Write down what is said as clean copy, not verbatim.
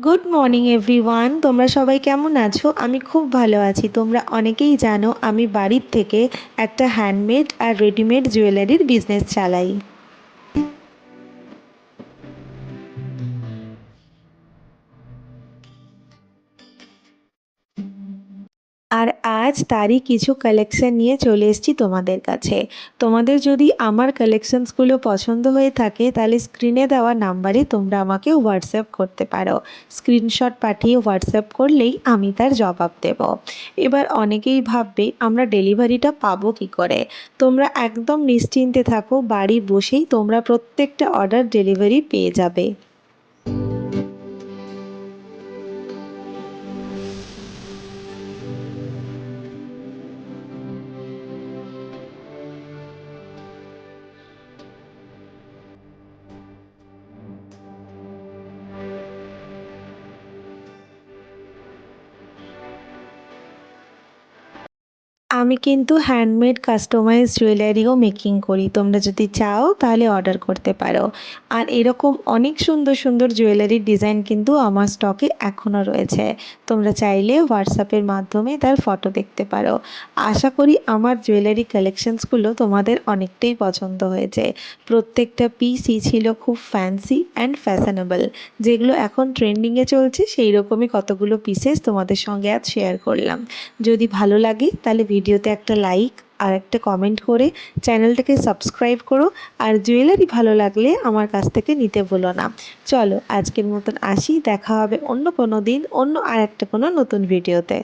Good morning everyone, তোমরা সবাই কেমন আছো? আমি খুব ভালো আছি। তোমরা অনেকেই জানো আমি বাড়ির থেকে একটা হ্যান্ডমেড আর রেডিমেড জুয়েলারির বিজনেস চালাই। আর আজ তারই কিছু কালেকশন নিয়ে চলে এসেছি তোমাদের কাছে। তোমাদের যদি আমার কালেকশনসগুলো পছন্দ হয়ে থাকে তাহলে স্ক্রিনে দেওয়া নাম্বারে তোমরা আমাকে হোয়াটসঅ্যাপ করতে পারো। স্ক্রিনশট পাঠিয়ে হোয়াটসঅ্যাপ করলেই আমি তার জবাব দেব। এবার অনেকেই ভাববে আমরা ডেলিভারিটা পাবো কী করে। তোমরা একদম নিশ্চিন্তে থাকো, বাড়ি বসেই তোমরা প্রত্যেকটা অর্ডার ডেলিভারি পেয়ে যাবে। আমি কিন্তু হ্যান্ডমেড কাস্টমাইজ জুয়েলারিও মেকিং করি। তোমরা যদি চাও তাহলে অর্ডার করতে পারো। আর এরকম অনেক সুন্দর সুন্দর জুয়েলারির ডিজাইন কিন্তু আমার স্টকে এখনও রয়েছে। তোমরা চাইলে হোয়াটসঅ্যাপের মাধ্যমে তার ফটো দেখতে পারো। আশা করি আমার জুয়েলারি কালেকশনসগুলো তোমাদের অনেকটাই পছন্দ হয়েছে। প্রত্যেকটা পিসই ছিল খুব ফ্যান্সি অ্যান্ড ফ্যাশনেবল। যেগুলো এখন ট্রেন্ডিংয়ে চলছে সেই রকমই কতগুলো পিসেস তোমাদের সঙ্গে আজ শেয়ার করলাম। যদি ভালো লাগে তাহলে ভিডিওতে একটা লাইক আর একটা কমেন্ট করে চ্যানেলটাকে সাবস্ক্রাইব করো। আর জুয়েলারি ভালো লাগলে আমার কাছ থেকে নিতে ভুলো না। চলো আজকের মতন আসি, দেখা হবে অন্য কোনো দিন অন্য আর একটা কোনো নতুন ভিডিওতে।